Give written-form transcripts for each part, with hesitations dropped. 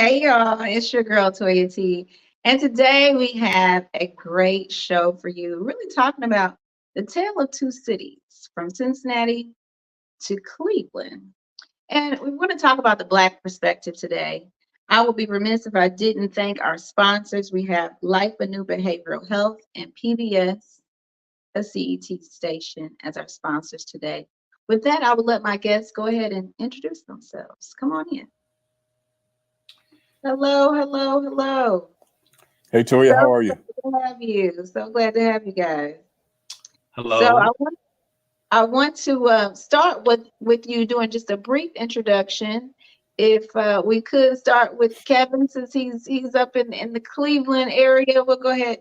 Hey y'all, it's your girl Toyia T. And today we have a great show for you, really talking about the tale of two cities from Cincinnati to Cleveland. And we want to talk about the Black perspective today. I would be remiss if I didn't thank our sponsors. We have Life Anew Behavioral Health and PBS, a CET station, as our sponsors today. With that, I will let my guests go ahead and introduce themselves. Come on in. Hello, hello, hello. Hey, Toya, So how are you? glad to have you. So glad to have you guys. So Hello. I want to start with you doing just a brief introduction. If we could start with Kevin, since he's up in the Cleveland area, we'll go ahead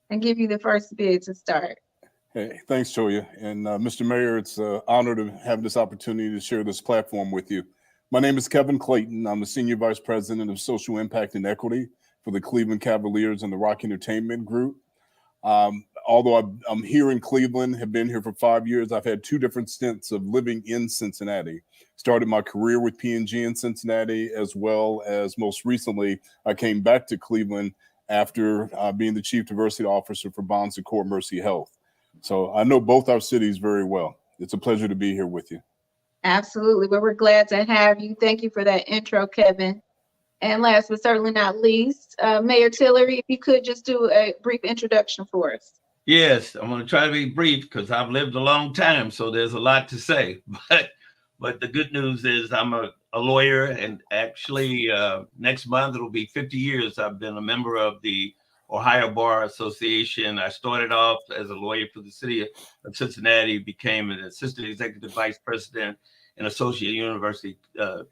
and give you the first bid to start. Hey, thanks, Toya. And Mr. Mayor, it's an honor to have this opportunity to share this platform with you. My name is Kevin Clayton. I'm the Senior Vice President of Social Impact and Equity for the Cleveland Cavaliers and the Rock Entertainment Group. Although I'm here in Cleveland, have been here for 5 years, I've had two different stints of living in Cincinnati. Started my career with P&G in Cincinnati, as well as most recently, I came back to Cleveland after being the Chief Diversity Officer for Bonds and Core Mercy Health. So I know both our cities very well. It's a pleasure to be here with you. Absolutely. Well, we're glad to have you. Thank you for that intro, Kevin. And last but certainly not least, Mayor Tillery, if you could just do a brief introduction for us. Yes, I'm going to try to be brief because I've lived a long time, so there's a lot to say. But the good news is I'm a lawyer, and actually next month it'll be 50 years I've been a member of the Ohio Bar Association. I started off as a lawyer for the city of Cincinnati, became an assistant executive vice president and associate university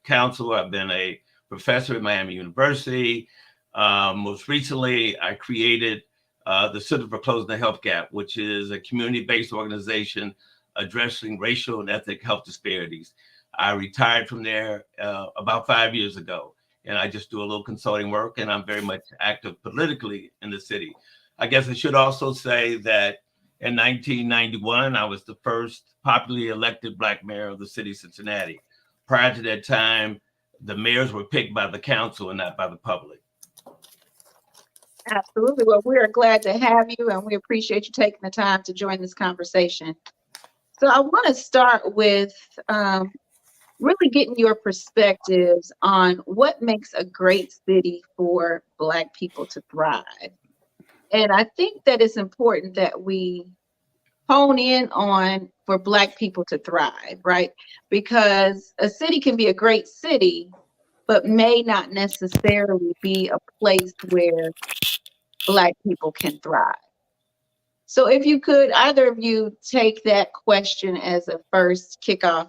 counsel. I've been a professor at Miami University. Most recently, I created the Center for Closing the Health Gap, which is a community-based organization addressing racial and ethnic health disparities. I retired from there about 5 years ago, and I just do a little consulting work, and I'm very much active politically in the city. I guess I should also say that in 1991, I was the first popularly elected Black mayor of the city of Cincinnati. Prior to that time, the mayors were picked by the council and not by the public. Absolutely. Well, we are glad to have you, and we appreciate you taking the time to join this conversation. So I want to start with really getting your perspectives on what makes a great city for Black people to thrive. And I think that it's important that we hone in on for Black people to thrive, right? Because a city can be a great city, but may not necessarily be a place where Black people can thrive. So if you could, either of you take that question as a first kickoff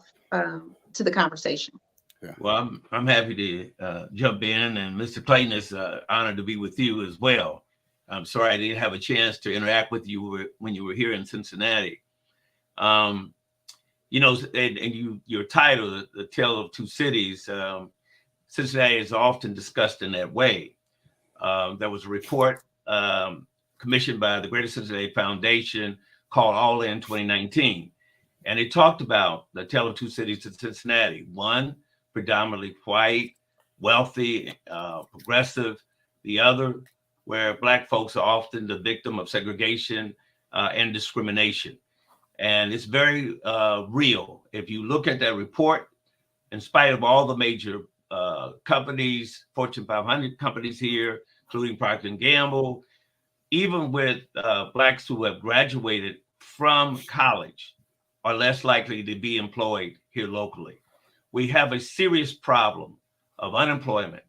to the conversation. Yeah. Well, I'm happy to jump in, and Mr. Clayton, is honored to be with you as well. I'm sorry I didn't have a chance to interact with you when you were here in Cincinnati. You know, and your title, The Tale of Two Cities, Cincinnati is often discussed in that way. There was a report commissioned by the Greater Cincinnati Foundation called All In 2019. And it talked about the tale of two cities in Cincinnati. One, predominantly white, wealthy, progressive. The other, where Black folks are often the victim of segregation and discrimination. And it's very real. If you look at that report, in spite of all the major companies, Fortune 500 companies here, including Procter & Gamble, even with Blacks who have graduated from college, are less likely to be employed here locally. We have a serious problem of unemployment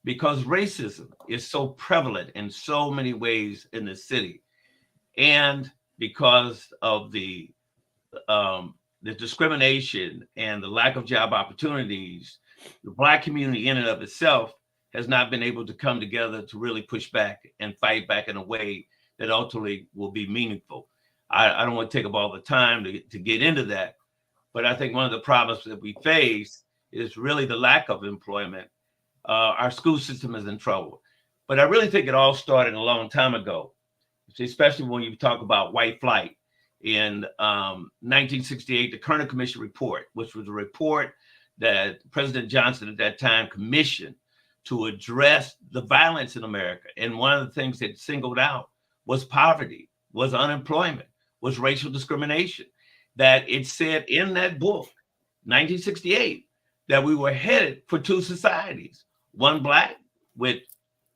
because racism is so prevalent in so many ways in the city. And because of the discrimination and the lack of job opportunities, the Black community in and of itself has not been able to come together to really push back and fight back in a way that ultimately will be meaningful. I don't want to take up all the time to get into that, but I think one of the problems that we face is really the lack of employment. Our school system is in trouble. But I really think it all started a long time ago, especially when you talk about white flight. In 1968, the Kerner Commission report, which was a report that President Johnson at that time commissioned to address the violence in America. And one of the things it singled out was poverty, was unemployment, was racial discrimination. That it said in that book, 1968, that we were headed for two societies, one black with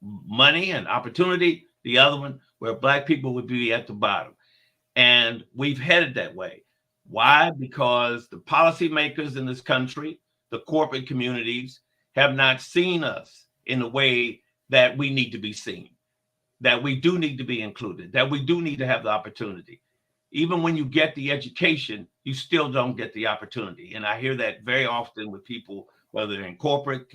money and opportunity, the other one where black people would be at the bottom. And we've headed that way. Why? Because the policymakers in this country, the corporate communities, have not seen us in the way that we need to be seen, that we do need to be included, that we do need to have the opportunity. Even when you get the education, you still don't get the opportunity. And I hear that very often with people, whether they're in corporate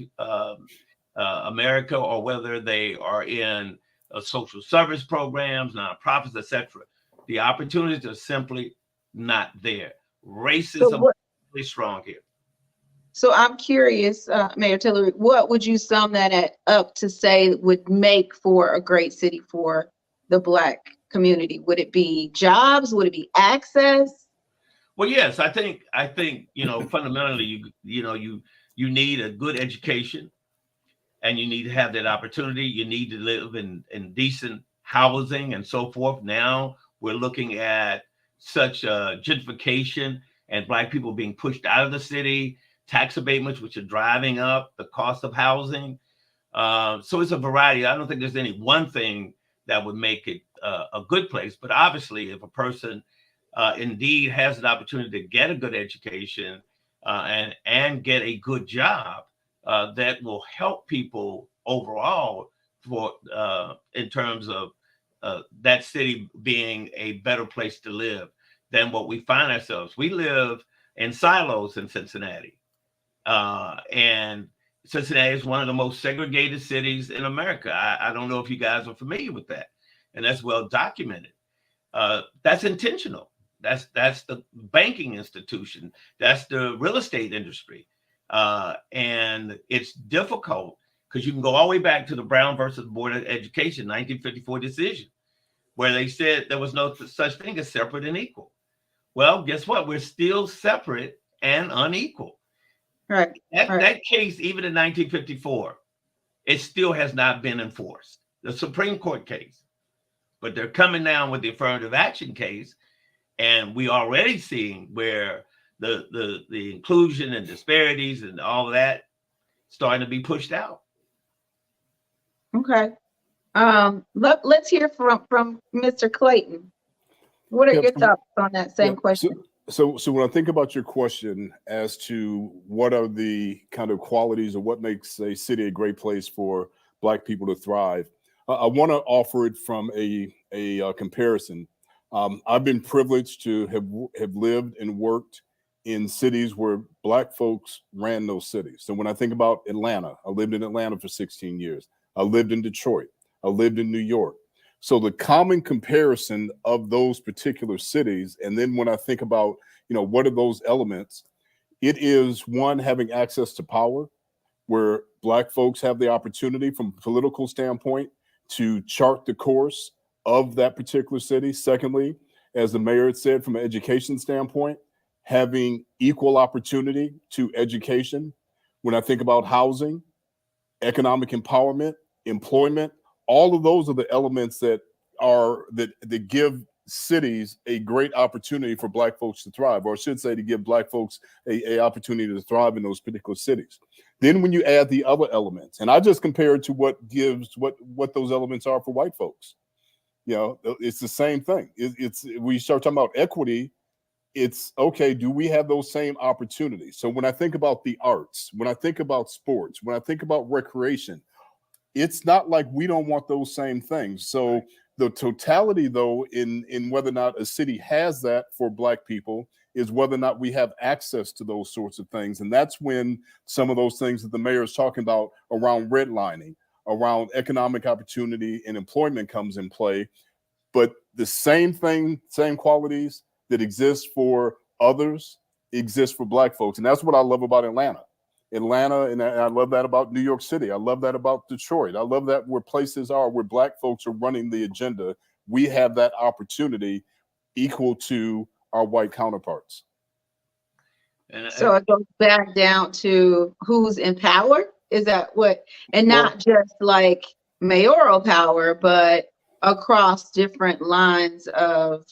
America or whether they are in social service programs, nonprofits, etc. The opportunities are simply not there. Racism is really strong here. So I'm curious, Mayor Tillery, what would you sum that up to say would make for a great city for the Black community? Would it be jobs? Would it be access? Well, yes, I think fundamentally, you need a good education, and you need to have that opportunity. You need to live in decent housing and so forth. Now we're looking at such gentrification and Black people being pushed out of the city, tax abatements, which are driving up the cost of housing. So it's a variety. I don't think there's any one thing that would make it a good place. But obviously, if a person indeed has an opportunity to get a good education and get a good job, that will help people overall for in terms of that city being a better place to live than what we find ourselves. We live in silos in Cincinnati. And Cincinnati is one of the most segregated cities in America. I don't know if you guys are familiar with that. And that's well documented. That's intentional. That's the banking institution. That's the real estate industry. And it's difficult because you can go all the way back to the Brown versus Board of Education, 1954 decision, where they said there was no such thing as separate and equal. Well, guess what? We're still separate and unequal. Right. That case, even in 1954, it still has not been enforced. The Supreme Court case. But they're coming down with the affirmative action case. And we already seeing where the inclusion and disparities and all of that starting to be pushed out. Okay. Let's hear from Mr. Clayton. What are your thoughts on that same question? So when I think about your question as to what are the kind of qualities or what makes a city a great place for Black people to thrive, I want to offer it from a comparison. I've been privileged to have lived and worked in cities where Black folks ran those cities. So when I think about Atlanta, I lived in Atlanta for 16 years. I lived in Detroit. I lived in New York. So the common comparison of those particular cities, and then when I think about, what are those elements, it is one, having access to power, where Black folks have the opportunity from a political standpoint to chart the course of that particular city. Secondly, as the mayor had said, from an education standpoint, having equal opportunity to education. When I think about housing, economic empowerment, employment, all of those are the elements that give cities a great opportunity for Black folks to thrive, or I should say to give Black folks a opportunity to thrive in those particular cities. Then when you add the other elements, and I just compare it to what those elements are for white folks. It's the same thing. We start talking about equity. It's okay, do we have those same opportunities? So when I think about the arts, when I think about sports, when I think about recreation, it's not like we don't want those same things. So the totality, though, in whether or not a city has that for Black people is whether or not we have access to those sorts of things. And that's when some of those things that the mayor is talking about around redlining, around economic opportunity and employment comes in play. But the same thing, same qualities that exist for others exist for Black folks. And that's what I love about Atlanta, and I love that about New York City. I love that about Detroit. I love that where places are where Black folks are running the agenda, we have that opportunity equal to our white counterparts. So it goes back down to who's in power? Is that what, and Well, not just like mayoral power, but across different lines of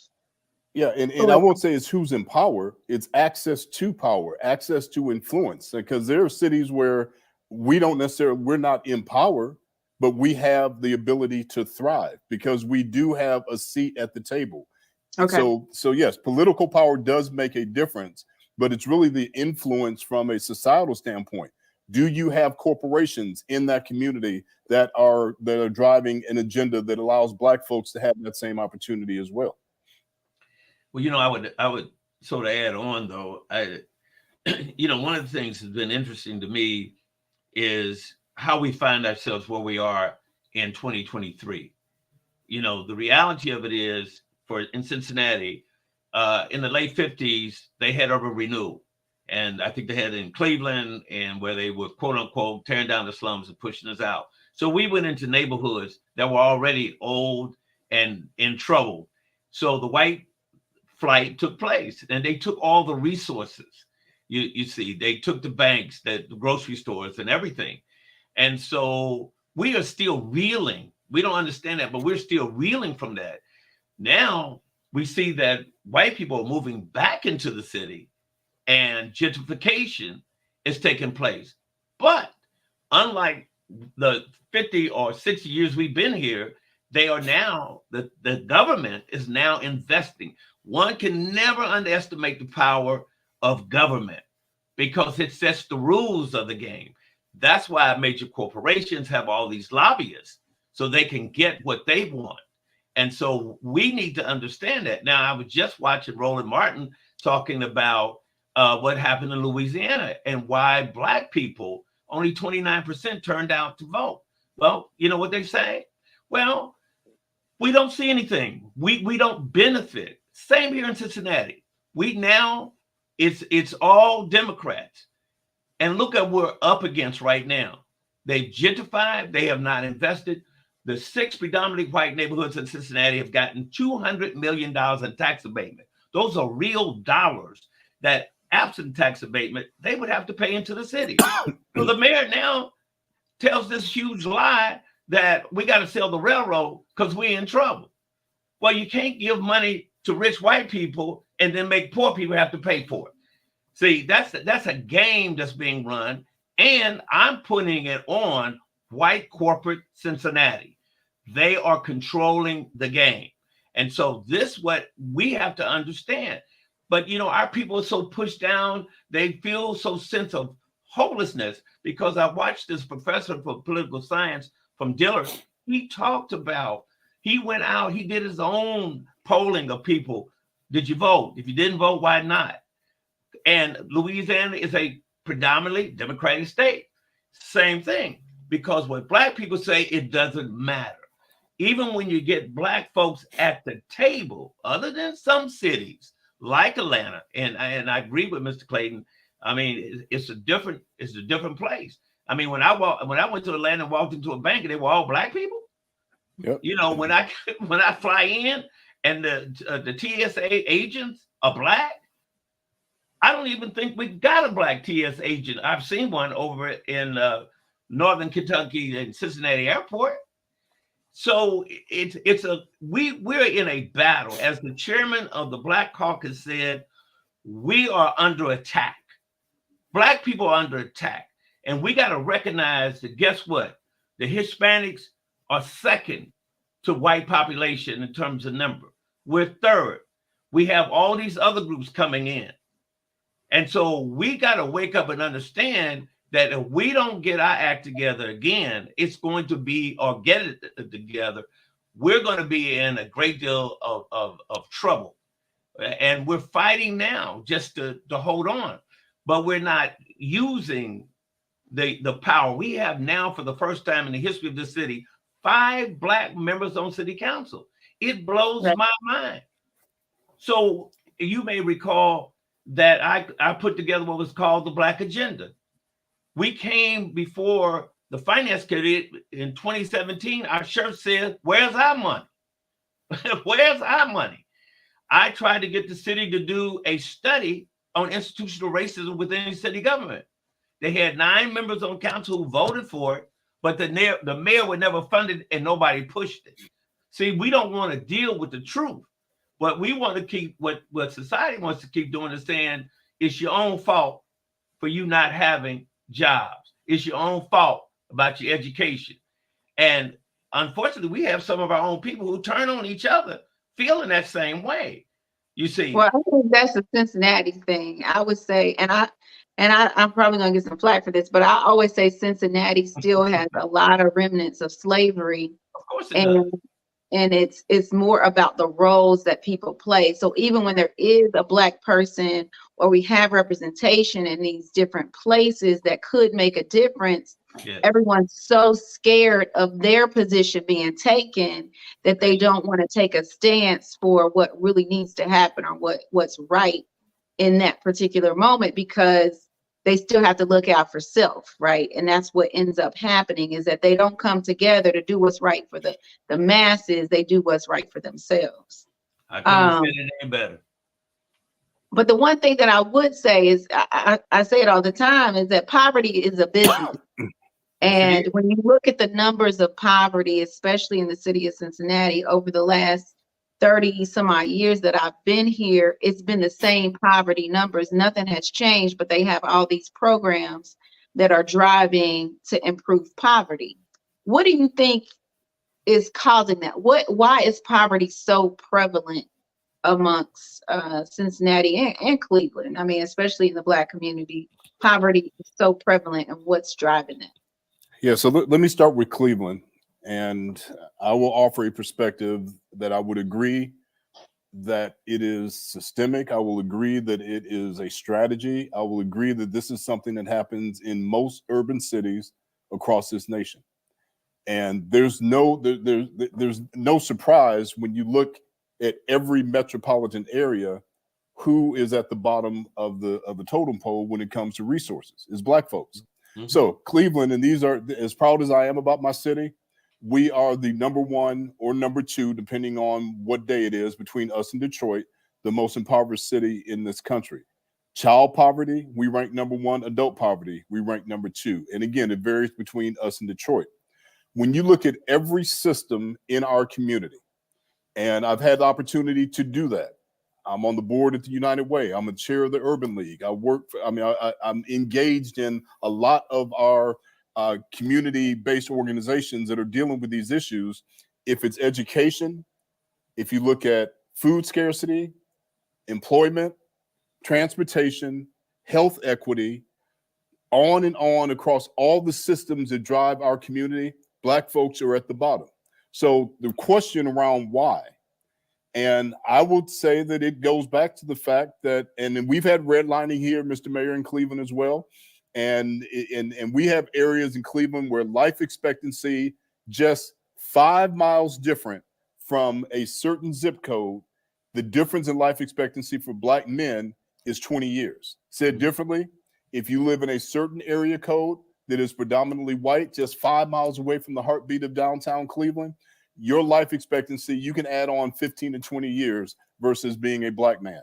yeah, and I won't say it's who's in power, it's access to power, access to influence. Because there are cities where we're not in power, but we have the ability to thrive because we do have a seat at the table. Okay. So yes, political power does make a difference, but it's really the influence from a societal standpoint. Do you have corporations in that community that are driving an agenda that allows Black folks to have that same opportunity as well? Well, I would sort of add on though. One of the things that's been interesting to me is how we find ourselves where we are in 2023. The reality of it is, in Cincinnati, in the late 50s, they had urban renewal. And I think they had it in Cleveland, and where they were, quote unquote, tearing down the slums and pushing us out. So we went into neighborhoods that were already old and in trouble. So the white flight took place, and they took all the resources. You see, they took the banks, the grocery stores, and everything. And so we are still reeling. We don't understand that, but we're still reeling from that. Now we see that white people are moving back into the city, and gentrification is taking place. But unlike the 50 or 60 years we've been here, they are now, the government is now investing. One can never underestimate the power of government because it sets the rules of the game. That's why major corporations have all these lobbyists, so they can get what they want. And so we need to understand that. Now, I was just watching Roland Martin talking about what happened in Louisiana and why Black people, only 29% turned out to vote. Well, you know what they say? Well, we don't see anything. We don't benefit. Same here in Cincinnati. It's all Democrats. And look at what we're up against right now. They've gentrified. They have not invested. The 6 predominantly white neighborhoods in Cincinnati have gotten $200 million in tax abatement. Those are real dollars that, absent tax abatement, they would have to pay into the city. So the mayor now tells this huge lie that we got to sell the railroad because we're in trouble. Well, you can't give money to rich white people and then make poor people have to pay for it. See, that's a game that's being run, and I'm putting it on white corporate Cincinnati. They are controlling the game. And so this what we have to understand. But, our people are so pushed down. They feel so sense of hopelessness because I watched this professor for political science from Dillard. He talked about, he went out, he did his own polling of people. Did you vote? If you didn't vote, why not? And Louisiana is a predominantly Democratic state. Same thing, because what Black people say, it doesn't matter. Even when you get Black folks at the table, other than some cities like Atlanta, and I agree with Mr. Clayton. I mean, it's a different place. I mean, when I went to Atlanta and walked into a bank, and they were all Black people. Yep. When I fly in and the TSA agents are Black, I don't even think we've got a Black TS agent. I've seen one over in Northern Kentucky and Cincinnati Airport. So we're in a battle. As the chairman of the Black Caucus said, we are under attack. Black people are under attack. And we got to recognize that, guess what? The Hispanics are second to white population in terms of number. We're third. We have all these other groups coming in. And so we got to wake up and understand that if we don't get our act together again, it's going to be, or get it together, we're going to be in a great deal of trouble. And we're fighting now just to hold on, but we're not using the power we have now. For the first time in the history of the city, 5 Black members on city council. It blows my mind. So you may recall that I put together what was called the Black Agenda. We came before the Finance Committee in 2017. Our shirt said, "Where's our money?" Where's our money? I tried to get the city to do a study on institutional racism within the city government. They had 9 members on council who voted for it, but the mayor would never fund it and nobody pushed it. See, we don't want to deal with the truth. What we want to keep, what society wants to keep doing is saying it's your own fault for you not having jobs. It's your own fault about your education. And unfortunately, we have some of our own people who turn on each other feeling that same way. You see. Well, I think that's a Cincinnati thing. I would say, I'm probably going to get some flack for this, but I always say Cincinnati still has a lot of remnants of slavery. Of course it does. And it's more about the roles that people play. So even when there is a Black person or we have representation in these different places that could make a difference, everyone's so scared of their position being taken that they don't want to take a stance for what really needs to happen or what's right in that particular moment, because they still have to look out for self, right? And that's what ends up happening, is that they don't come together to do what's right for the masses. They do what's right for themselves. I couldn't say it any better. But the one thing that I would say is, I say it all the time, is that poverty is a business. And when you look at the numbers of poverty, especially in the city of Cincinnati, over the last 30 some odd years that I've been here, it's been the same poverty numbers. Nothing has changed, but they have all these programs that are driving to improve poverty. What do you think is causing that? Why is poverty so prevalent amongst Cincinnati and Cleveland? I mean, especially in the Black community, poverty is so prevalent, and what's driving that? Yeah, so let me start with Cleveland. And I will offer a perspective that I would agree that it is systemic. I will agree that it is a strategy. I will agree that this is something that happens in most urban cities across this nation. And there's no surprise when you look at every metropolitan area, who is at the bottom of the totem pole when it comes to resources is Black folks. Mm-hmm. So Cleveland, and these are, as proud as I am about my city, we are the number 1 or number 2, depending on what day it is, between us and Detroit, the most impoverished city in this country. Child poverty, we rank number 1. Adult poverty, we rank number 2. And again, it varies between us and Detroit. When you look at every system in our community, and I've had the opportunity to do that. I'm on the board at the United Way. I'm a chair of the Urban League. I'm engaged in a lot of our community-based organizations that are dealing with these issues. If it's education, if you look at food scarcity, employment, transportation, health equity, on and on across all the systems that drive our community, Black folks are at the bottom. So the question around why, and I would say that it goes back to the fact that, and we've had redlining here, Mr. Mayor, in Cleveland as well. And we have areas in Cleveland where life expectancy just 5 miles different from a certain zip code. The difference in life expectancy for Black men is 20 years. Said differently, if you live in a certain area code that is predominantly white, just 5 miles away from the heartbeat of downtown Cleveland, your life expectancy, you can add on 15 to 20 years versus being a Black man.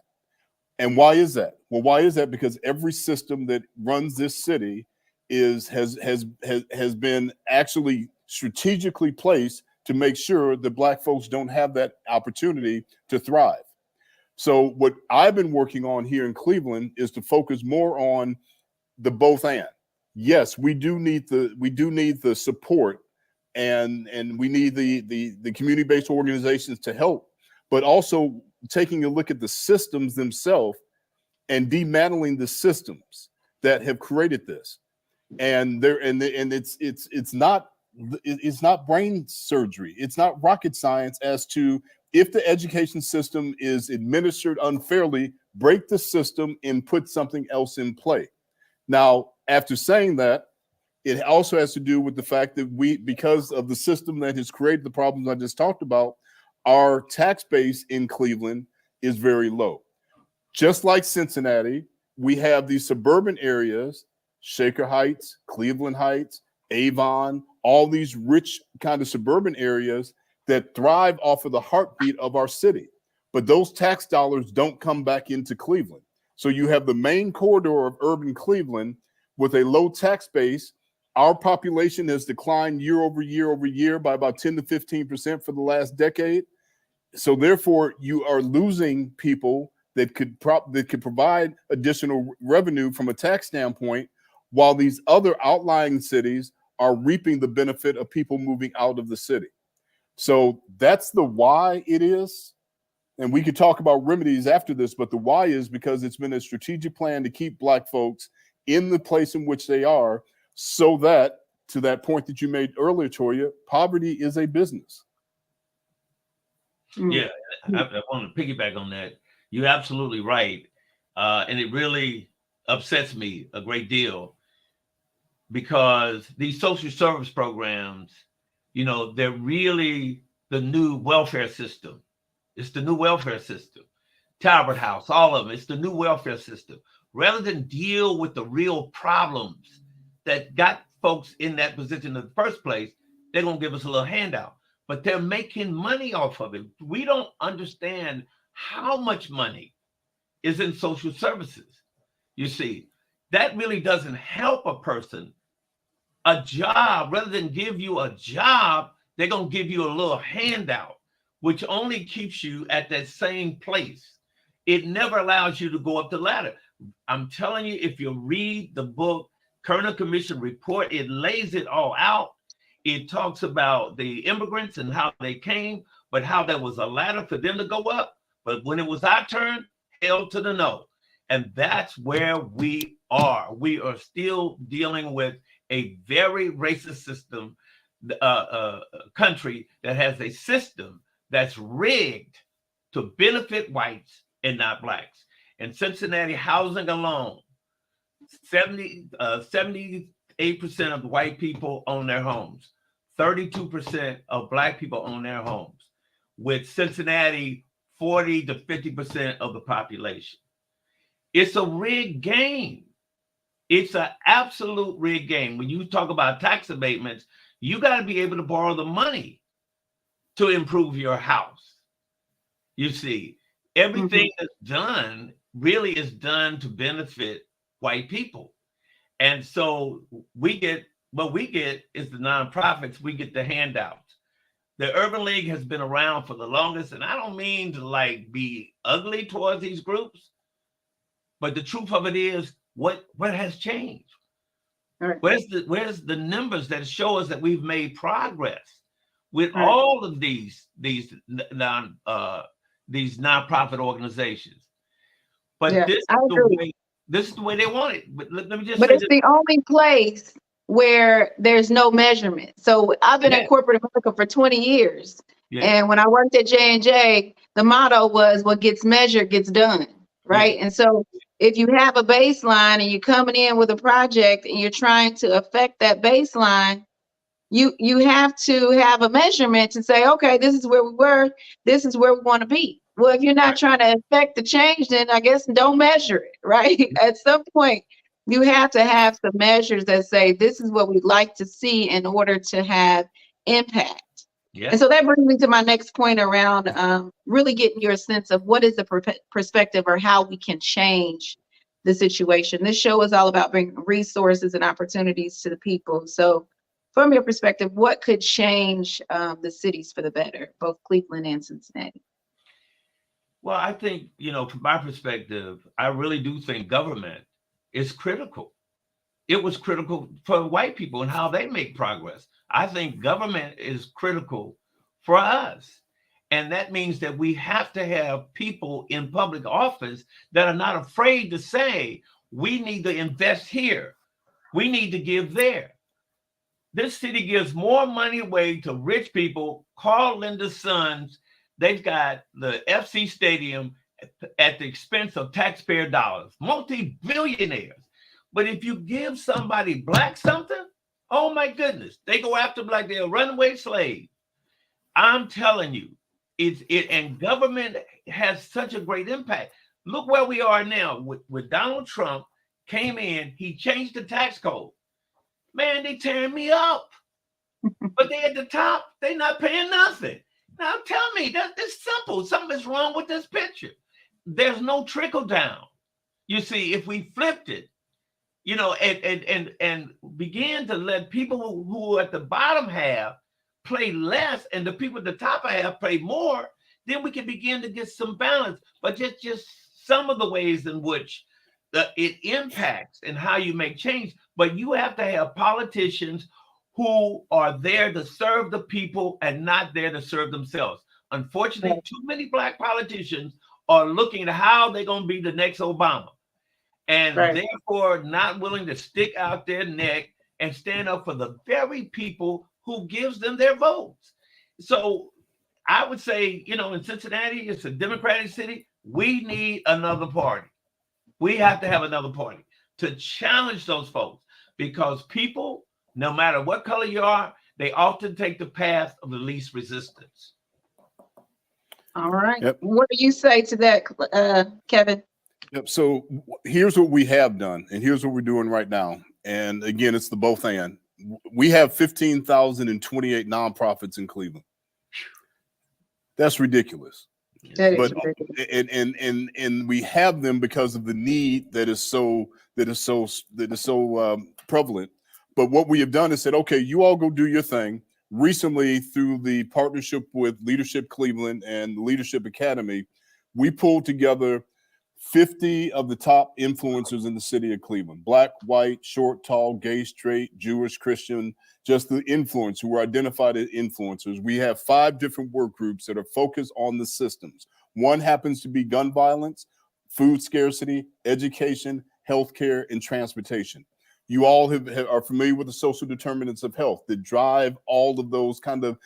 And why is that? Well, why is that? Because every system that runs this city has been actually strategically placed to make sure that Black folks don't have that opportunity to thrive. So what I've been working on here in Cleveland is to focus more on the both and. Yes, we do need the support and we need the community-based organizations to help, but also taking a look at the systems themselves and dismantling the systems that have created this. And it's not brain surgery. It's not rocket science as to, if the education system is administered unfairly, break the system and put something else in play. Now, after saying that, it also has to do with the fact that because of the system that has created the problems I just talked about, our tax base in Cleveland is very low. Just like Cincinnati, we have these suburban areas, Shaker Heights, Cleveland Heights, Avon, all these rich kind of suburban areas that thrive off of the heartbeat of our city. But those tax dollars don't come back into Cleveland. So you have the main corridor of urban Cleveland with a low tax base, our population has declined year over year by about 10 to 15% for the last decade. So therefore, you are losing people that could provide additional revenue from a tax standpoint, while these other outlying cities are reaping the benefit of people moving out of the city. So that's the why it is. And we could talk about remedies after this, but the why is because it's been a strategic plan to keep Black folks in the place in which they are, so that, to that point that you made earlier, Toyia, poverty is a business. Yeah, I want to piggyback on that. You're absolutely right. And it really upsets me a great deal, because these social service programs, you know, they're really the new welfare system. It's the new welfare system. Talbot House, all of them. It's the new welfare system. Rather than deal with the real problems that got folks in that position in the first place, they're going to give us a little handout. But they're making money off of it. We don't understand how much money is in social services. You see, that really doesn't help a person. A job, rather than give you a job, they're going to give you a little handout, which only keeps you at that same place. It never allows you to go up the ladder. I'm telling you, if you read the book, Kerner Commission report, it lays it all out. It talks about the immigrants and how they came, but how there was a ladder for them to go up. But when it was our turn, hell to the no. And that's where we are. We are still dealing with a very racist system, country that has a system that's rigged to benefit whites and not Blacks. In Cincinnati, housing alone, 78% of the white people own their homes. 32% of Black people own their homes, with Cincinnati 40 to 50% of the population. It's a rigged game. It's an absolute rigged game. When you talk about tax abatements, you got to be able to borrow the money to improve your house. You see, everything that's done really is done to benefit white people. And so what we get is the nonprofits, we get the handouts. The Urban League has been around for the longest, and I don't mean to like be ugly towards these groups, but the truth of it is, what has changed? Right. Where's the numbers that show us that we've made progress with Right. all of these nonprofit organizations? But Yeah, I agree. This is the way they want it. But let me just But say it's this. the only place where there's no measurement. So I've been in corporate America for 20 years. Yeah. And when I worked at J&J, the motto was what gets measured gets done, right? Yeah. And so if you have a baseline and you're coming in with a project and you're trying to affect that baseline, you have to have a measurement to say, okay, this is where we were, this is where we want to be. Well, if you're not trying to affect the change, then I guess don't measure it, right? At some point, you have to have some measures that say this is what we'd like to see in order to have impact. Yeah. And so that brings me to my next point around really getting your sense of what is the perspective or how we can change the situation. This show is all about bringing resources and opportunities to the people. So from your perspective, what could change the cities for the better, both Cleveland and Cincinnati? Well, I think, from my perspective, I really do think government is critical. It was critical for white people and how they make progress. I think government is critical for us. And that means that we have to have people in public office that are not afraid to say, we need to invest here. We need to give there. This city gives more money away to rich people. Carl Linda's sons, they've got the FC Stadium at the expense of taxpayer dollars, multi-billionaires. But if you give somebody Black something, oh my goodness, they go after Black, they're a runaway slave. I'm telling you, and government has such a great impact. Look where we are now with Donald Trump came in, he changed the tax code. Man, they tearing me up. But they at the top, they not paying nothing. Now tell me, that's simple. Something is wrong with this picture. There's no trickle down. You see, if we flipped it, you know, and begin to let people who at the bottom half play less and the people at the top half play more, then we can begin to get some balance. But just some of the ways in which it impacts and how you make change. But you have to have politicians who are there to serve the people and not there to serve themselves. Unfortunately, too many Black politicians are looking at how they're going to be the next Obama, and therefore not willing to stick out their neck and stand up for the very people who gives them their votes. So I would say, you know, in Cincinnati, it's a Democratic city. We need another party. We have to have another party to challenge those folks, because people, no matter what color you are, they often take the path of the least resistance. All right. Yep. What do you say to that, Kevin? Yep. So here's what we have done, and here's what we're doing right now. And again, it's the both and. We have 15,028 nonprofits in Cleveland. That's ridiculous. But and we have them because of the need that is so prevalent. But what we have done is said, okay, you all go do your thing. Recently, through the partnership with Leadership Cleveland and the Leadership Academy, we pulled together 50 of the top influencers in the city of Cleveland: Black, white, short, tall, gay, straight, Jewish, Christian, just the influencers who were identified as influencers. We have 5 different work groups that are focused on the systems. One happens to be gun violence, food scarcity, education, healthcare, and transportation. You all are familiar with the social determinants of health that drive all of those kind of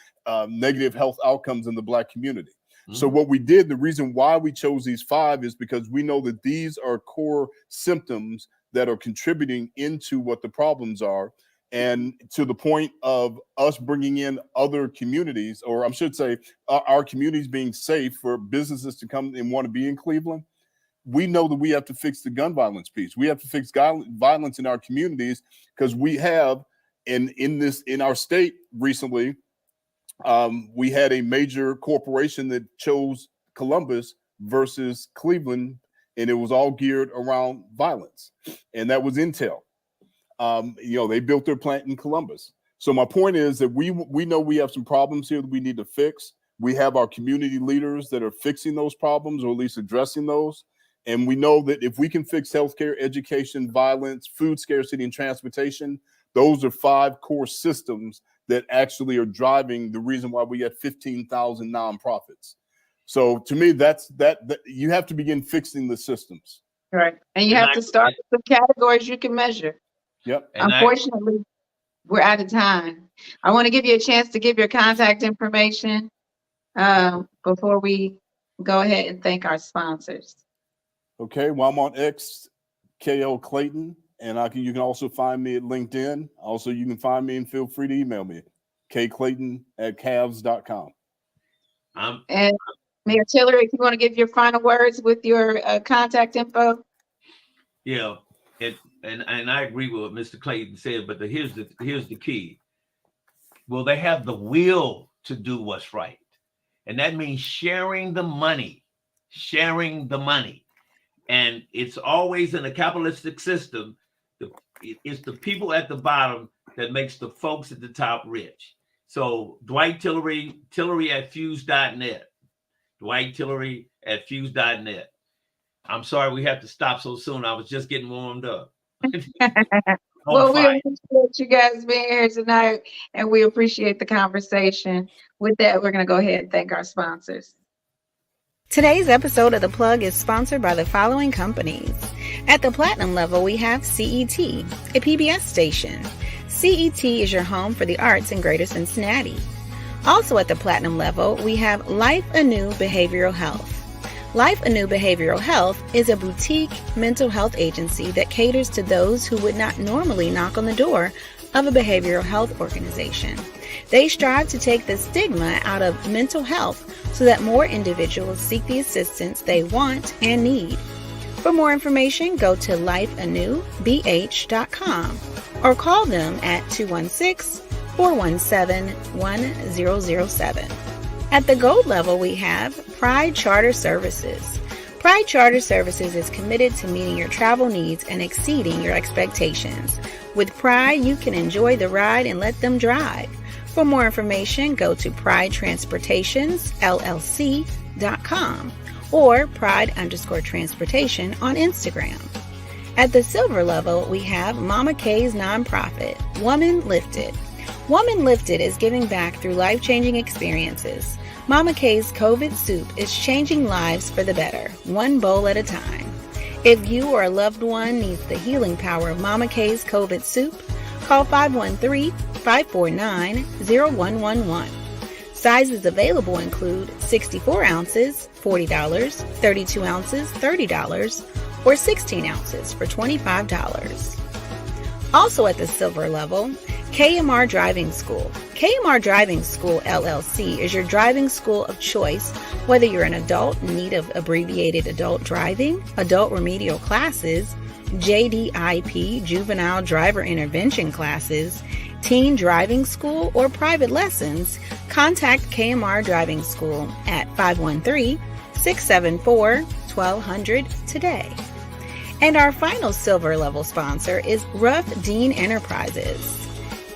negative health outcomes in the Black community. Mm-hmm. So what we did, the reason why we chose these 5 is because we know that these are core symptoms that are contributing into what the problems are. And to the point of us bringing in other communities, or I should say our communities being safe for businesses to come and want to be in Cleveland, we know that we have to fix the gun violence piece. We have to fix violence in our communities, because we have, in our state recently, we had a major corporation that chose Columbus versus Cleveland, and it was all geared around violence, and that was Intel. They built their plant in Columbus. So my point is that we know we have some problems here that we need to fix. We have our community leaders that are fixing those problems, or at least addressing those. And we know that if we can fix healthcare, education, violence, food scarcity, and transportation, those are 5 core systems that actually are driving the reason why we got 15,000 nonprofits. So to me, that you have to begin fixing the systems. Right. And you have to start with some categories you can measure. Yep. Unfortunately, we're out of time. I want to give you a chance to give your contact information before we go ahead and thank our sponsors. Okay, well, I'm on X, KL Clayton, and you can also find me at LinkedIn. Also, you can find me and feel free to email me, kclayton@cavs.com. And Mayor Tillery, if you want to give your final words with your contact info. Yeah, and I agree with what Mr. Clayton said, but here's the key. Well, they have the will to do what's right, and that means sharing the money. And it's always in a capitalistic system. It's the people at the bottom that makes the folks at the top rich. So Dwight Tillery at fuse.net. Dwight Tillery at fuse.net. I'm sorry we have to stop so soon. I was just getting warmed up. Well, we appreciate you guys being here tonight, and we appreciate the conversation. With that, we're going to go ahead and thank our sponsors. Today's episode of The Plug is sponsored by the following companies. At the platinum level, we have CET, a PBS station. CET is your home for the arts in Greater Cincinnati. Also at the platinum level, we have Life Anew Behavioral Health. Life Anew Behavioral Health is a boutique mental health agency that caters to those who would not normally knock on the door of a behavioral health organization. They strive to take the stigma out of mental health so that more individuals seek the assistance they want and need. For more information, go to lifeanewbh.com or call them at 216-417-1007. At the gold level, we have Pride Charter Services. Pride Charter Services is committed to meeting your travel needs and exceeding your expectations. With Pride, you can enjoy the ride and let them drive. For more information, go to pridetransportationsllc.com or pride_transportation on Instagram. At the silver level, we have Mama K's nonprofit, Woman Lifted. Woman Lifted is giving back through life-changing experiences. Mama K's COVID soup is changing lives for the better, one bowl at a time. If you or a loved one needs the healing power of Mama K's COVID soup, call 513-549-0111. Sizes available include 64 ounces, $40, 32 ounces, $30, or 16 ounces for $25. Also at the silver level, KMR Driving School. KMR Driving School, LLC is your driving school of choice, whether you're an adult in need of abbreviated adult driving, adult remedial classes, JDIP, juvenile driver intervention classes, teen driving school, or private lessons. Contact KMR Driving School at 513-674-1200 today. And our final silver level sponsor is Rough Dean Enterprises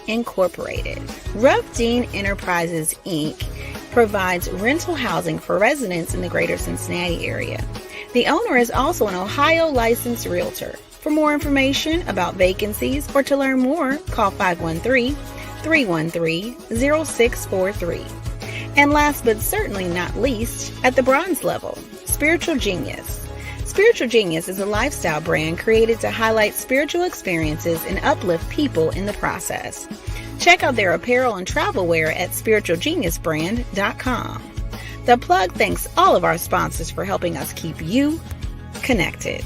Incorporated. Rough Dean Enterprises, Inc. provides rental housing for residents in the greater Cincinnati area. The owner is also an Ohio licensed realtor. For more information about vacancies or to learn more, call 513-313-0643. And last but certainly not least, at the bronze level, Spiritual Genius. Spiritual Genius is a lifestyle brand created to highlight spiritual experiences and uplift people in the process. Check out their apparel and travel wear at spiritualgeniusbrand.com. The Plug thanks all of our sponsors for helping us keep you connected.